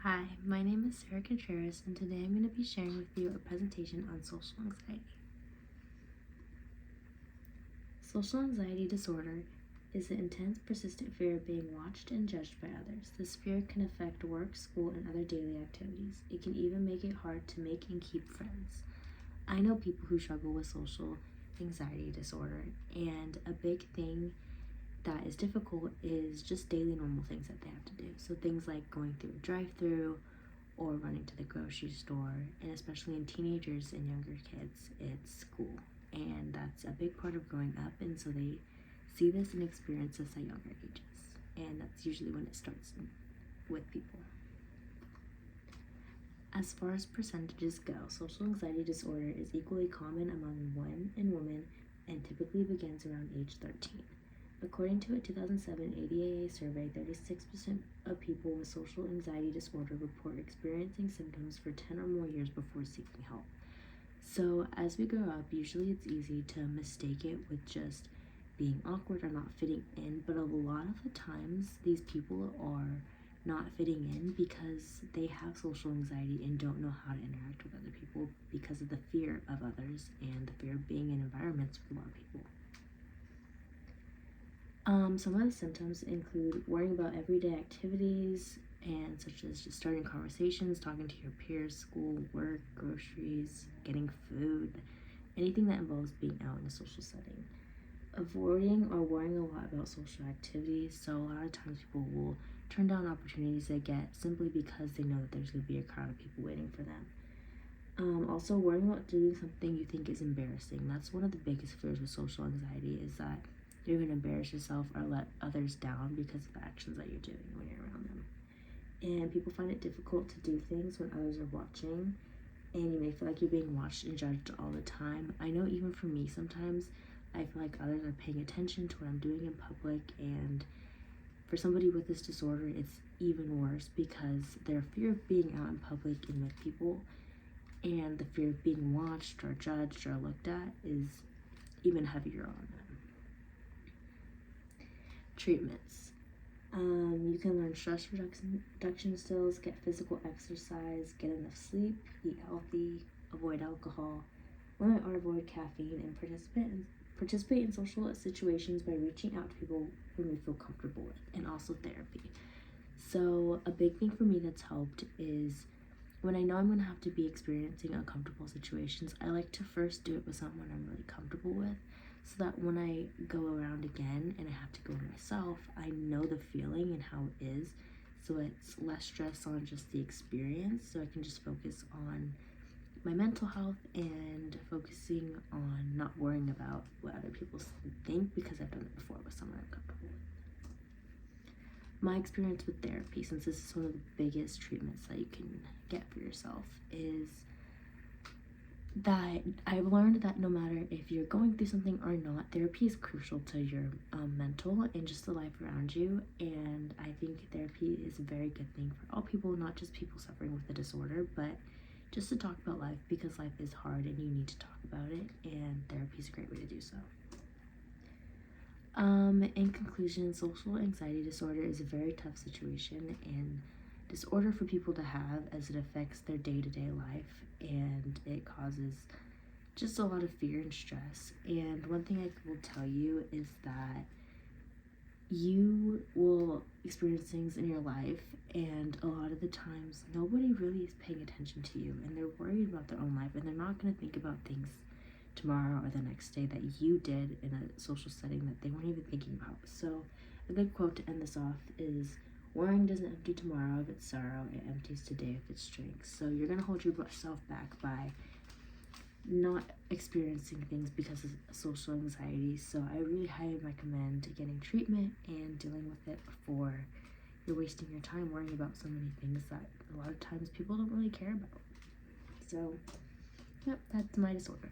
Hi, my name is Sarah Contreras, and today I'm going to be sharing with you a presentation on social anxiety. Social anxiety disorder is an intense, persistent fear of being watched and judged by others. This fear can affect work, school, and other daily activities. It can even make it hard to make and keep friends. I know people who struggle with social anxiety disorder, and a big thing that is difficult is just daily normal things that they have to do. So things like going through a drive-through or running to the grocery store, and especially in teenagers and younger kids, it's school. And that's a big part of growing up, and so they see this and experience this at younger ages. And that's usually when it starts with people. As far as percentages go, social anxiety disorder is equally common among men and women and typically begins around age 13. According to a 2007 ADAA survey, 36% of people with social anxiety disorder report experiencing symptoms for 10 or more years before seeking help. So as we grow up, usually it's easy to mistake it with just being awkward or not fitting in, but a lot of the times these people are not fitting in because they have social anxiety and don't know how to interact with other people because of the fear of others and the fear of being in environments with a lot of people. Some of the symptoms include worrying about everyday activities, and such as just starting conversations, talking to your peers, school, work, groceries, getting food, anything that involves being out in a social setting. Avoiding or worrying a lot about social activities, so a lot of times people will turn down opportunities they get simply because they know that there's going to be a crowd of people waiting for them. Also worrying about doing something you think is embarrassing. That's one of the biggest fears with social anxiety, is that you're going to embarrass yourself or let others down because of the actions that you're doing when you're around them. And people find it difficult to do things when others are watching, and you may feel like you're being watched and judged all the time. I know even for me, sometimes I feel like others are paying attention to what I'm doing in public, and for somebody with this disorder, it's even worse because their fear of being out in public and with people and the fear of being watched or judged or looked at is even heavier on them. Treatments. You can learn stress reduction skills, get physical exercise, get enough sleep, eat healthy, avoid alcohol, limit or avoid caffeine, and participate in social situations by reaching out to people whom you feel comfortable with, and also therapy. So a big thing for me that's helped is when I know I'm going to have to be experiencing uncomfortable situations, I like to first do it with someone I'm really comfortable with, so that when I go around again and I have to go myself, I know the feeling and how it is, so it's less stress on just the experience, so I can just focus on my mental health and focusing on not worrying about what other people think, because I've done it before with someone I'm comfortable with. My experience with therapy, since this is one of the biggest treatments that you can get for yourself, is that I've learned that no matter if you're going through something or not, therapy is crucial to your mental and just the life around you. And I think therapy is a very good thing for all people, not just people suffering with the disorder, but just to talk about life, because life is hard and you need to talk about it, and therapy is a great way to do so. In conclusion, social anxiety disorder is a very tough situation and disorder for people to have, as it affects their day-to-day life, and it causes just a lot of fear and stress. And one thing I will tell you is that you will experience things in your life, and a lot of the times nobody really is paying attention to you, and they're worried about their own life, and they're not going to think about things tomorrow or the next day that you did in a social setting that they weren't even thinking about. So a good quote to end this off is, "Worrying doesn't empty tomorrow if it's sorrow, it empties today if it's strength." So you're going to hold yourself back by not experiencing things because of social anxiety. So I really highly recommend getting treatment and dealing with it before you're wasting your time worrying about so many things that a lot of times people don't really care about. So, yep, that's my disorder.